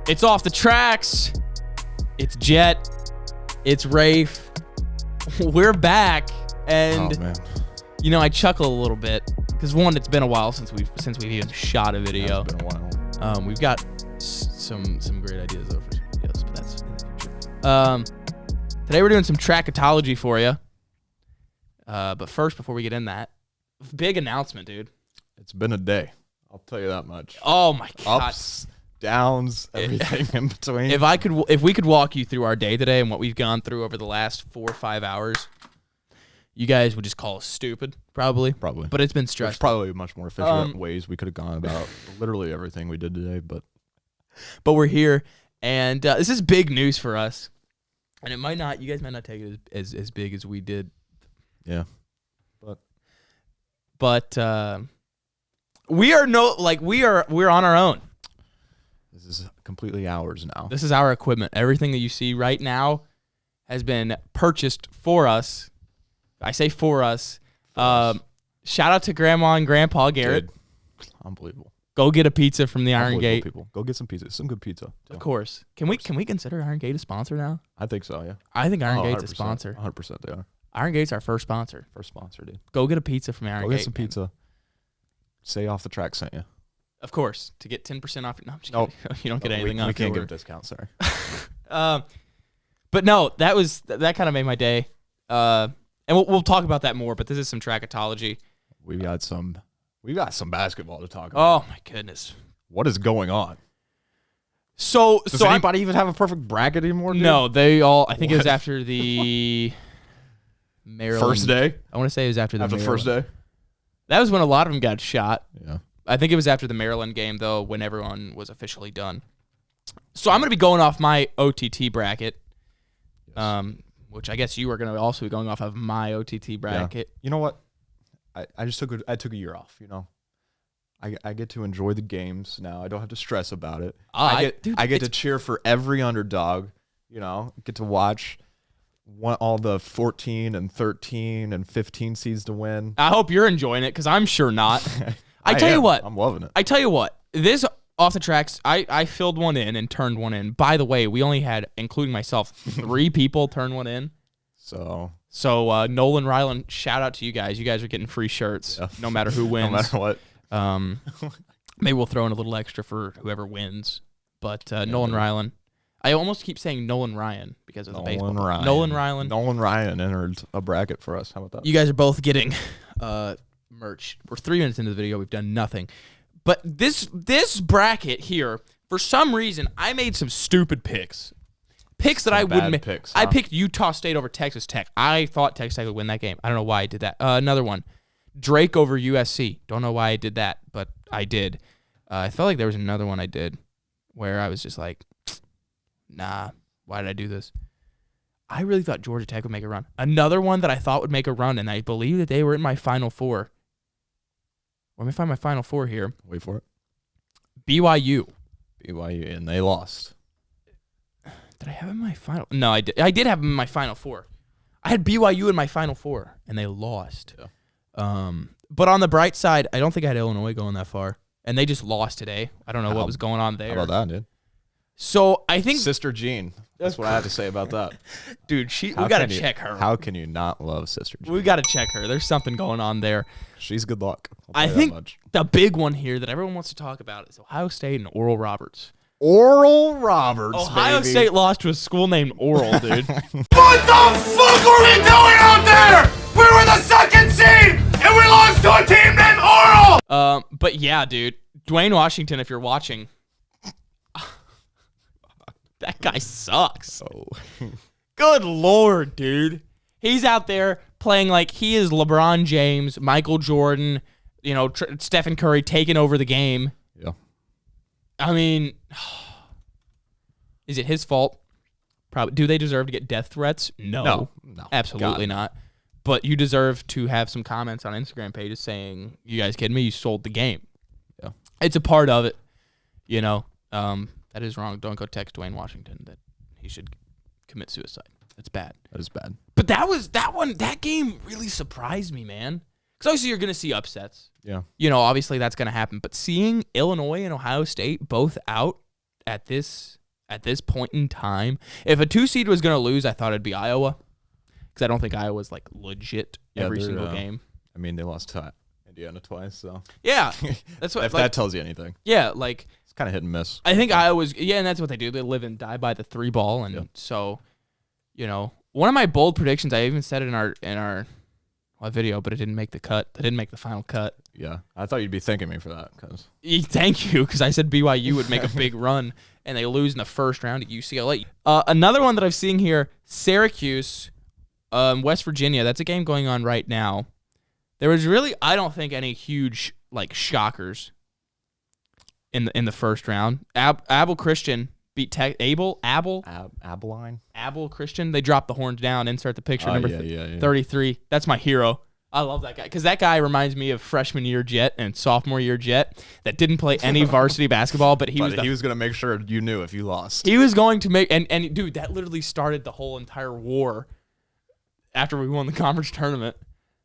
It's off the tracks. It's Jhett. It's Rafe. We're back, and you know I chuckle a little bit because one, it's been a while since we've even shot a video. It's been a while. We've got some great ideas though for some videos, but that's in the future. Today we're doing some Tracketology for you. But first, before we get in that, big announcement, dude. It's been a day. I'll tell you that much. Oh my god. Ups, downs, everything in between. If we could walk you through our day today and what we've gone through over the last 4 or 5 hours, you guys would just call us stupid, probably. Probably. But it's been stressful. There's probably much more efficient ways we could have gone about literally everything we did today, but we're here, and this is big news for us. And you guys might not take it as big as we did. Yeah. But we're on our own. This is completely ours now. This is our equipment. Everything that you see right now has been purchased for us. I say for us. Shout out to Grandma and Grandpa Garrett. Dude, unbelievable. Go get a pizza from the Iron Gate. People. Go get some pizza. Some good pizza. Of course. Can we consider Iron Gate a sponsor now? I think so, yeah. I think Iron Gate's a sponsor. 100% they are. Iron Gate's our first sponsor. First sponsor, dude. Go get a pizza from Iron Gate. Go get some pizza. Say Off the Track sent you. Of course. To get 10% off. No, I'm just kidding. You don't get anything off. We can't give a discount, sorry. But no, that kind of made my day. And we'll talk about that more, but this is some Tracketology. We got some basketball to talk about. Oh my goodness. What is going on? Does anybody even have a perfect bracket anymore, dude? No, they all, I think it was after the Maryland. First day? I want to say it was after the first day? That was when a lot of them got shot. Yeah. I think it was after the Maryland game, though, when everyone was officially done. So I'm going to be going off my OTT bracket, which I guess you are going to also be going off of my OTT bracket. Yeah. You know what? I took a year off, you know. I get to enjoy the games now. I don't have to stress about it. I get to cheer for every underdog, you know. Get to watch all the 14 and 13 and 15 seeds to win. I hope you're enjoying it, because I'm sure not. I tell you what. I'm loving it. I tell you what. This Off the Tracks, I filled one in and turned one in. By the way, we only had, including myself, 3 people turn one in. So Nolan, Rylan, shout out to you guys. You guys are getting free shirts, no matter who wins. No matter what. Maybe we'll throw in a little extra for whoever wins. But Nolan, Rylan. I almost keep saying Nolan Ryan because of the baseball. Nolan Rylan. Nolan Ryan entered a bracket for us. How about that? You guys are both getting merch. We're 3 minutes into the video. We've done nothing. But this bracket here, for some reason, I made some stupid picks. Picks that I wouldn't make. Huh? I picked Utah State over Texas Tech. I thought Texas Tech would win that game. I don't know why I did that. Another one. Drake over USC. Don't know why I did that, but I did. I felt like there was another one I did where I was just like, nah, why did I do this? I really thought Georgia Tech would make a run. Another one that I thought would make a run, and I believe that they were in my Final Four. Let me find my Final Four here. Wait for it. BYU, and they lost. Did I have them in my Final? No, I did. I did have them in my Final Four. I had BYU in my Final Four, and they lost. Yeah. But on the bright side, I don't think I had Illinois going that far, and they just lost today. I don't know what was going on there. How about that, dude? So I think Sister Jean. That's what I have to say about that. Dude, we got to check her. How can you not love Sister Jean? We got to check her. There's something going on there. She's good luck. I think the big one here that everyone wants to talk about is Ohio State and Oral Roberts. Oral Roberts, Ohio baby. State lost to a school named Oral, dude. What the fuck were we doing out there? We were the second seed, and we lost to a team named Oral! But yeah, dude. Dwayne Washington, if you're watching, that guy sucks. Oh. Good Lord, dude. He's out there playing like he is LeBron James, Michael Jordan, you know, Stephen Curry taking over the game. Yeah. I mean, is it his fault? Probably. Do they deserve to get death threats? No. Absolutely not. But you deserve to have some comments on Instagram pages saying, "You guys kidding me? You sold the game." Yeah. It's a part of it, you know. That is wrong. Don't go text Dwayne Washington that he should commit suicide. That's bad. That is bad. But that game really surprised me, man. Because obviously you're going to see upsets. Yeah. You know, obviously that's going to happen. But seeing Illinois and Ohio State both out at this at this point in time, if a 2 seed was going to lose, I thought it'd be Iowa, because I don't think Iowa's like legit every single game. I mean, they lost to Indiana twice, so yeah, that's what. If that tells you anything, yeah, like it's kind of hit and miss. I think Iowa's and that's what they do. They live and die by the 3 ball, and so, one of my bold predictions. I even said it in our video, but it didn't make the cut. It didn't make the final cut. Yeah, I thought you'd be thanking me for that. Thank you, because I said BYU would make a big run, and they lose in the first round at UCLA. Another one that I've seen here, Syracuse, West Virginia. That's a game going on right now. There was really, I don't think, any huge like shockers in the first round. Abel Christian beat Abilene Christian. They dropped the horns down. Insert the picture, number 33. That's my hero. I love that guy because that guy reminds me of freshman year Jhett and sophomore year Jhett that didn't play any varsity basketball, but he was going to make sure you knew if you lost. He was going to make and dude, that literally started the whole entire war after we won the conference tournament.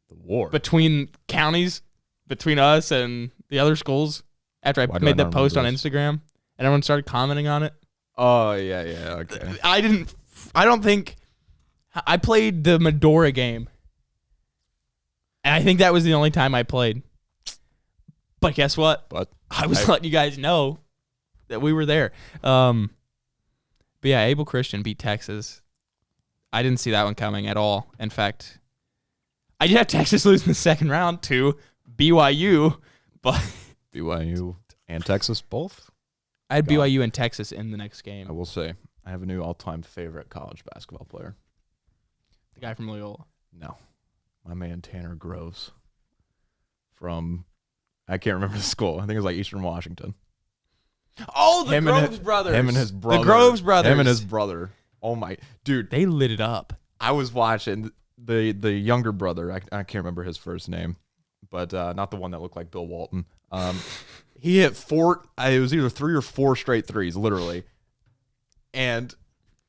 The war between counties, between us and the other schools. After I made that post on Instagram and everyone started commenting on it. Oh yeah, okay. I don't think I played the Medora game. And I think that was the only time I played. But guess what? I was letting you guys know that we were there. But yeah, Abel Christian beat Texas. I didn't see that one coming at all. In fact, I did have Texas lose in the second round to BYU, but BYU and Texas both? I had BYU and Texas in the next game. I will say, I have a new all-time favorite college basketball player. The guy from Loyola. No. My man Tanner Groves from, I can't remember the school. I think it was like Eastern Washington. Oh, the Groves brothers. Him and his brother. The Groves brothers. Him and his brother. Oh, my. Dude. They lit it up. I was watching the younger brother. I can't remember his first name, but not the one that looked like Bill Walton. He hit it was either 3 or 4 straight threes, literally. And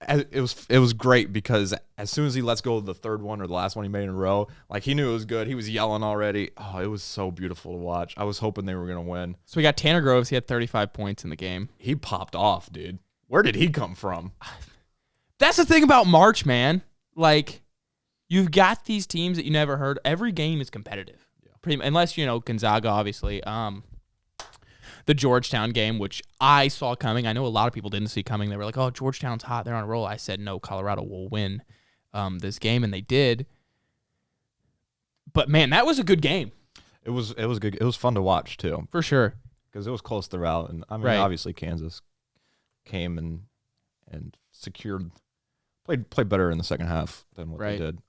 it was great because as soon as he lets go of the third one or the last one he made in a row, like he knew it was good. He was yelling already. Oh, it was so beautiful to watch. I was hoping they were going to win. So we got Tanner Groves. He had 35 points in the game. He popped off, dude. Where did he come from? That's the thing about March, man. Like, you've got these teams that you never heard. Every game is competitive. Yeah. Unless, Gonzaga, obviously. The Georgetown game, which I saw coming. I know a lot of people didn't see coming. They were like, oh, Georgetown's hot. They're on a roll. I said, no, Colorado will win this game, and they did. But, man, that was a good game. It was good. It was fun to watch, too. For sure. Because it was close throughout. And, I mean, obviously Kansas came and secured – played better in the second half than what they did.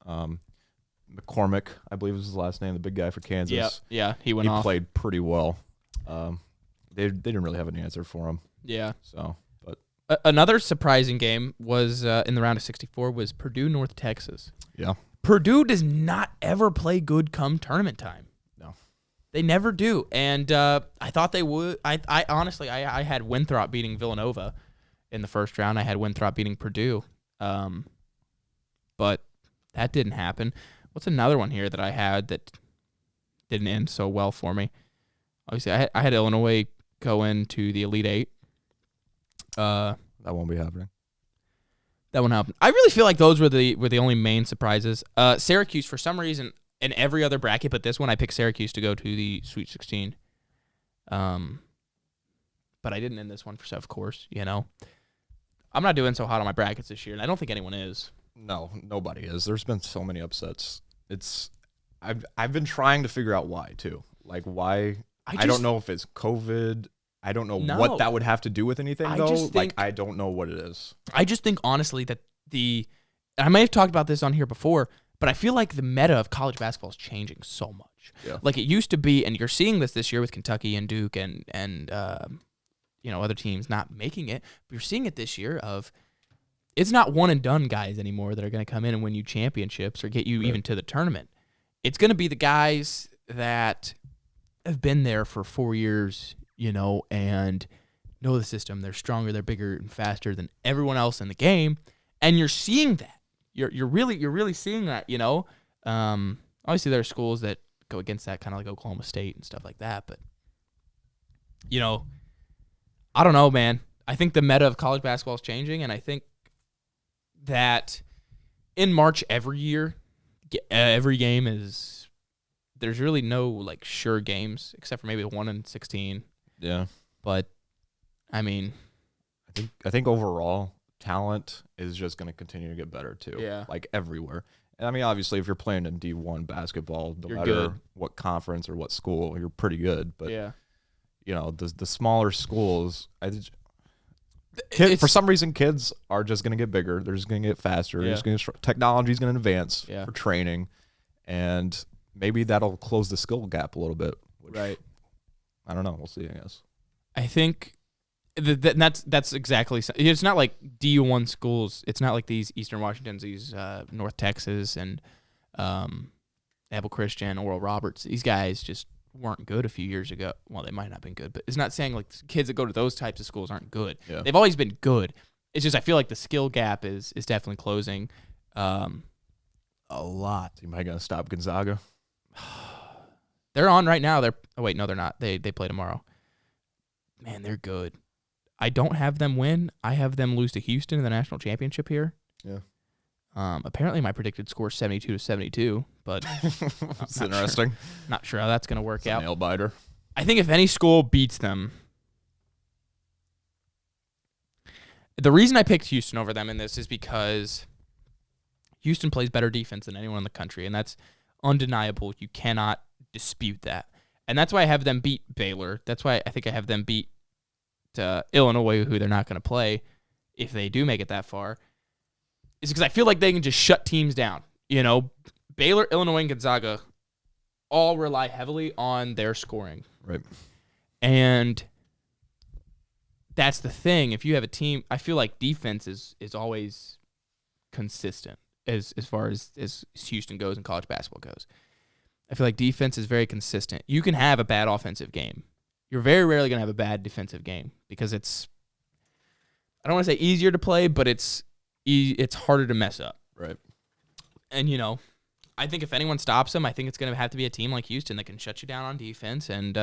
McCormick, I believe was his last name, the big guy for Kansas. Yeah, he went off. He played pretty well. They didn't really have an answer for him. Yeah. So, but another surprising game was in the round of 64 was Purdue North Texas. Yeah. Purdue does not ever play good come tournament time. No. They never do. And I thought they would. I honestly had Winthrop beating Villanova in the first round. I had Winthrop beating Purdue. But that didn't happen. What's another one here that I had that didn't end so well for me? Obviously, I had Illinois go into the Elite Eight. That won't be happening. That won't happen. I really feel like those were the only main surprises. Syracuse, for some reason, in every other bracket but this one, I picked Syracuse to go to the Sweet 16. But I didn't in this one, of course. I'm not doing so hot on my brackets this year, and I don't think anyone is. No, nobody is. There's been so many upsets. I've been trying to figure out why too. Like why. I don't know if it's COVID. I don't know what that would have to do with anything, though. I don't know what it is. I just think, honestly, that I may have talked about this on here before, but I feel like the meta of college basketball is changing so much. Yeah. Like it used to be, and you're seeing this year with Kentucky and Duke and other teams not making it. But you're seeing it this year of it's not one and done guys anymore that are going to come in and win you championships or get you even to the tournament. It's going to be the guys that have been there for 4 years, and know the system. They're stronger, they're bigger and faster than everyone else in the game, and you're seeing that. You're really seeing that. Obviously there are schools that go against that, kind of like Oklahoma State and stuff like that. But I don't know, man. I think the meta of college basketball is changing, and I think that in March every year, every game is there's really no like sure games except for maybe 1 in 16. Yeah, but I mean, I think overall talent is just going to continue to get better too. Yeah, like everywhere. And I mean, obviously, if you're playing in D1 basketball, no matter good. what conference or what school, you're pretty good. But yeah, you know, the smaller schools, for some reason, kids are just going to get bigger. They're just going to get faster. Yeah. Technology is going to advance Yeah. for training, and maybe that'll close the skill gap a little bit. Right. I don't know. We'll see, I guess. I think that's exactly. It's not like D1 schools. It's not like these Eastern Washingtons, these North Texas and Abel Christian, Oral Roberts. These guys just weren't good a few years ago. Well, they might not have been good, but it's not saying like kids that go to those types of schools aren't good. Yeah. They've always been good. It's just I feel like the skill gap is definitely closing a lot. So you might gonna stop Gonzaga. They're on right now. Oh wait, no, they're not. They play tomorrow. Man, they're good. I don't have them win. I have them lose to Houston in the national championship here. Yeah. Apparently my predicted score is 72-72, but It's interesting. Not sure how that's going to work out. Nail biter. I think if any school beats them, the reason I picked Houston over them in this is because Houston plays better defense than anyone in the country, and that's undeniable. You cannot dispute that. And that's why I have them beat Baylor. That's why I think I have them beat Illinois, who they're not going to play if they do make it that far. Is because I feel like they can just shut teams down. You know, Baylor, Illinois, and Gonzaga all rely heavily on their scoring. Right. And that's the thing. If you have a team, I feel like defense is always consistent as far as Houston goes and college basketball goes. I feel like defense is very consistent. You can have a bad offensive game. You're very rarely going to have a bad defensive game because it's, I don't want to say easier to play, but it's harder to mess up. Right. And, you know, I think if anyone stops them, I think it's going to have to be a team like Houston that can shut you down on defense and,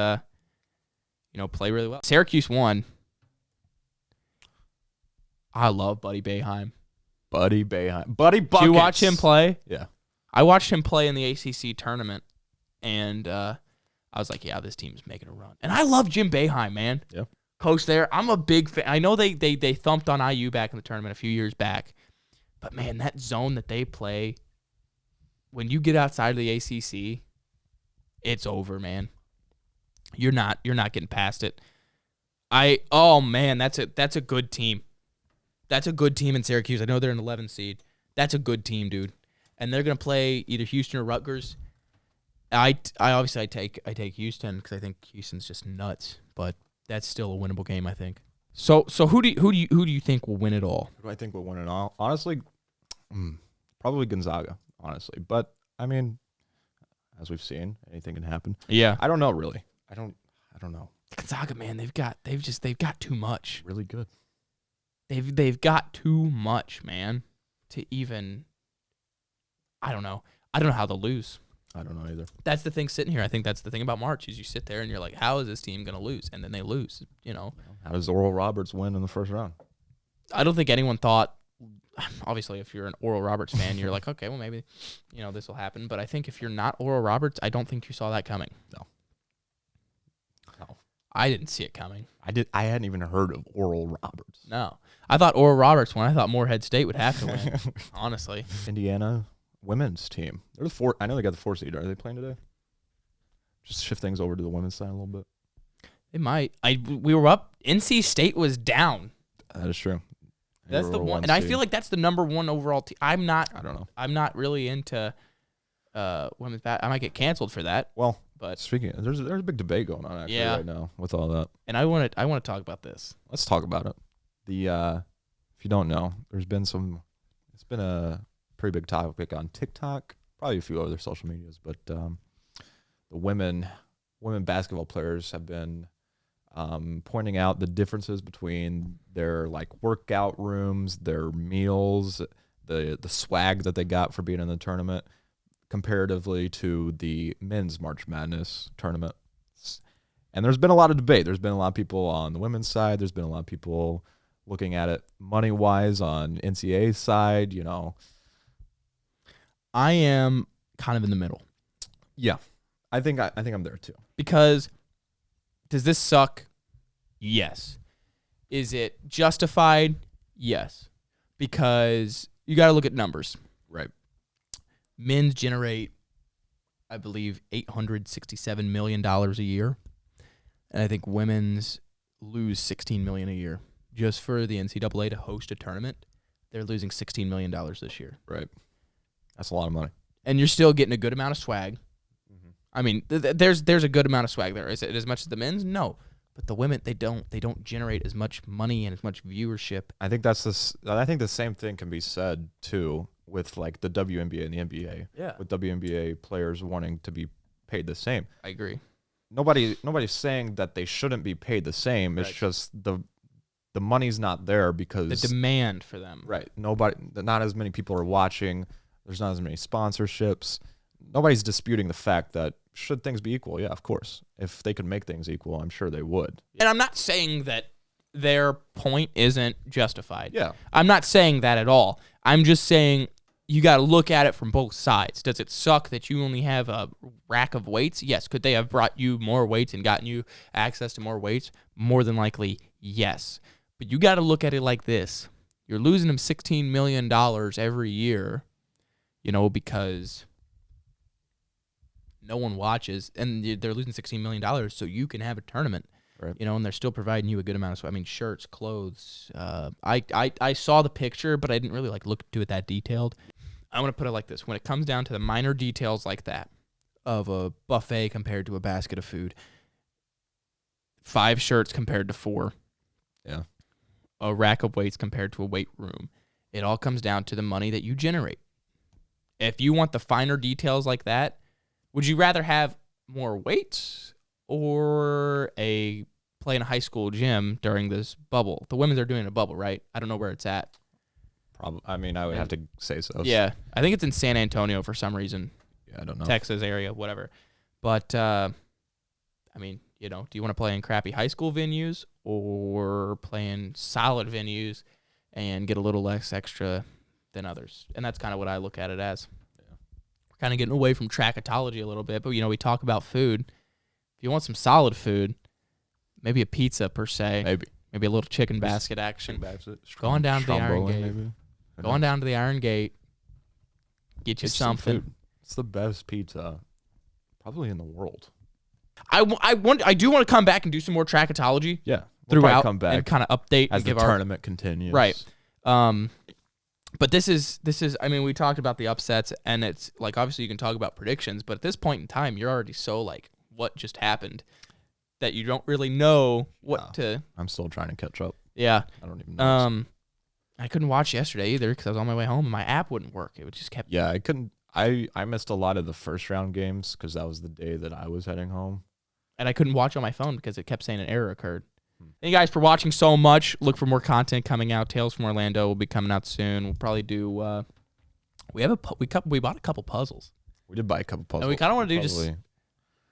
play really well. Syracuse won. I love Buddy Boeheim. Buddy Boeheim. Buddy Buckets. Did you watch him play? Yeah. I watched him play in the ACC tournament, and I was like, yeah, this team's making a run. And I love Jim Boeheim, man. Yeah. Coach there. I'm a big fan. I know they thumped on IU back in the tournament a few years back, but, man, that zone that they play, when you get outside of the ACC, it's over, man. You're not getting past it. Man, that's a good team. That's a good team in Syracuse. I know they're an 11 seed. That's a good team, dude. And they're gonna play either Houston or Rutgers. I obviously take Houston because I think Houston's just nuts, but that's still a winnable game, I think. So who do you think will win it all? Who do I think will win it all? Honestly, probably Gonzaga. Honestly, but I mean, as we've seen, anything can happen. Yeah, I don't know really. I don't know. Gonzaga, man, they've got too much. Really good. They've got too much, man, to even. I don't know. I don't know how they'll lose. I don't know either. That's the thing sitting here. I think that's the thing about March is you sit there and you're like, how is this team going to lose? And then they lose, you know. How does Oral Roberts win in the first round? I don't think anyone thought, obviously, if you're an Oral Roberts fan, you're like, okay, well, maybe, this will happen. But I think if you're not Oral Roberts, I don't think you saw that coming. No. I didn't see it coming. I hadn't even heard of Oral Roberts. No. I thought Oral Roberts won. I thought Morehead State would have to win, honestly. Indiana women's team. They're the 4. I know they got the 4 seed. Are they playing today? Just shift things over to the women's side a little bit. They might. We were up. NC State was down. That is true. That's the one, and I feel like that's the number one overall team. I don't know. I'm not really into women's bat. I might get canceled for that. Well, but speaking, there's a big debate going on actually right now with all that. And I want to talk about this. Let's talk about it. If you don't know, it's been a pretty big topic on TikTok, probably a few other social medias, but the women basketball players have been pointing out the differences between their workout rooms, their meals, the swag that they got for being in the tournament comparatively to the men's March Madness tournament. And there's been a lot of debate. There's been a lot of people on the women's side. There's been a lot of people looking at it money-wise on NCAA side, you know. I am kind of in the middle. Yeah. I think I'm there too. Because does this suck? Yes. Is it justified? Yes. Because you got to look at numbers. Right. Men's generate, I believe, $867 million a year. And I think women's lose $16 million a year. Just for the NCAA to host a tournament, they're losing $16 million this year. Right. That's a lot of money. And you're still getting a good amount of swag. Mm-hmm. I mean, there's a good amount of swag there. Is it as much as the men's? No. But the women, they don't generate as much money and as much viewership. I think the same thing can be said too with like the WNBA and the NBA. Yeah. With WNBA players wanting to be paid the same. I agree. Nobody's saying that they shouldn't be paid the same. It's just the money's not there because the demand for them. Right. Not as many people are watching. There's not as many sponsorships. Nobody's disputing the fact that should things be equal? Yeah, of course. If they could make things equal, I'm sure they would. And I'm not saying that their point isn't justified. Yeah. I'm not saying that at all. I'm just saying you got to look at it from both sides. Does it suck that you only have a rack of weights? Yes. Could they have brought you more weights and gotten you access to more weights? More than likely, yes. But you got to look at it like this. You're losing them $16 million every year, you know, because no one watches, and they're losing $16 million so you can have a tournament. Right. You know, and they're still providing you a good amount of, I mean, shirts, clothes. I saw the picture, but I didn't really look to it that detailed. I want to put it like this. When it comes down to the minor details like that of a buffet compared to a basket of food, 5 shirts compared to 4. Yeah. A rack of weights compared to a weight room. It all comes down to the money that you generate. If you want the finer details like that, would you rather have more weights or play in a high school gym during this bubble? The women's are doing a bubble, right? I don't know where it's at. Probably. I mean, I would have to say so. Yeah. I think it's in San Antonio for some reason. Yeah, I don't know. Texas area, whatever. But, I mean, you know, do you want to play in crappy high school venues or play in solid venues and get a little less extra than others? And that's kind of what I look at it as. Yeah. We're kind of getting away from tracketology a little bit, but, you know, we talk about food. If you want some solid food, maybe a pizza per se. Maybe a little chicken basket action. Going down to the Iron Gate. Maybe. Going down to the Iron Gate. Get you something. It's the best pizza probably in the world. I do want to come back and do some more tracketology. Yeah. Throughout come back and kind of update as and the give tournament continues. Right. But this is I mean, we talked about the upsets, and it's like obviously you can talk about predictions, but at this point in time you're already so what just happened that you don't really know what to. I'm still trying to catch up. Yeah. I don't even know. I couldn't watch yesterday either because I was on my way home and my app wouldn't work. It just kept. Yeah, I couldn't. I missed a lot of the first round games because that was the day that I was heading home. And I couldn't watch on my phone because it kept saying an error occurred. Thank you guys for watching so much. Look for more content coming out. Tales from Orlando will be coming out soon. We'll probably do. We bought a couple puzzles. We did buy a couple puzzles. And we kind of want to do just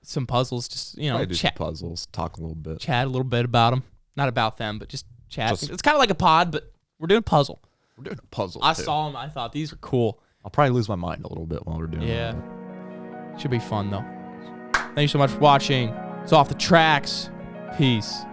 some puzzles. Just do some puzzles. Talk a little bit. Chat a little bit about them. Not about them, but just chat. It's kind of like a pod, but we're doing a puzzle. We're doing a puzzle. I saw them. I thought these are cool. I'll probably lose my mind a little bit while we're doing it. Yeah. Should be fun though. Thank you so much for watching. It's Off the Tracks. Peace.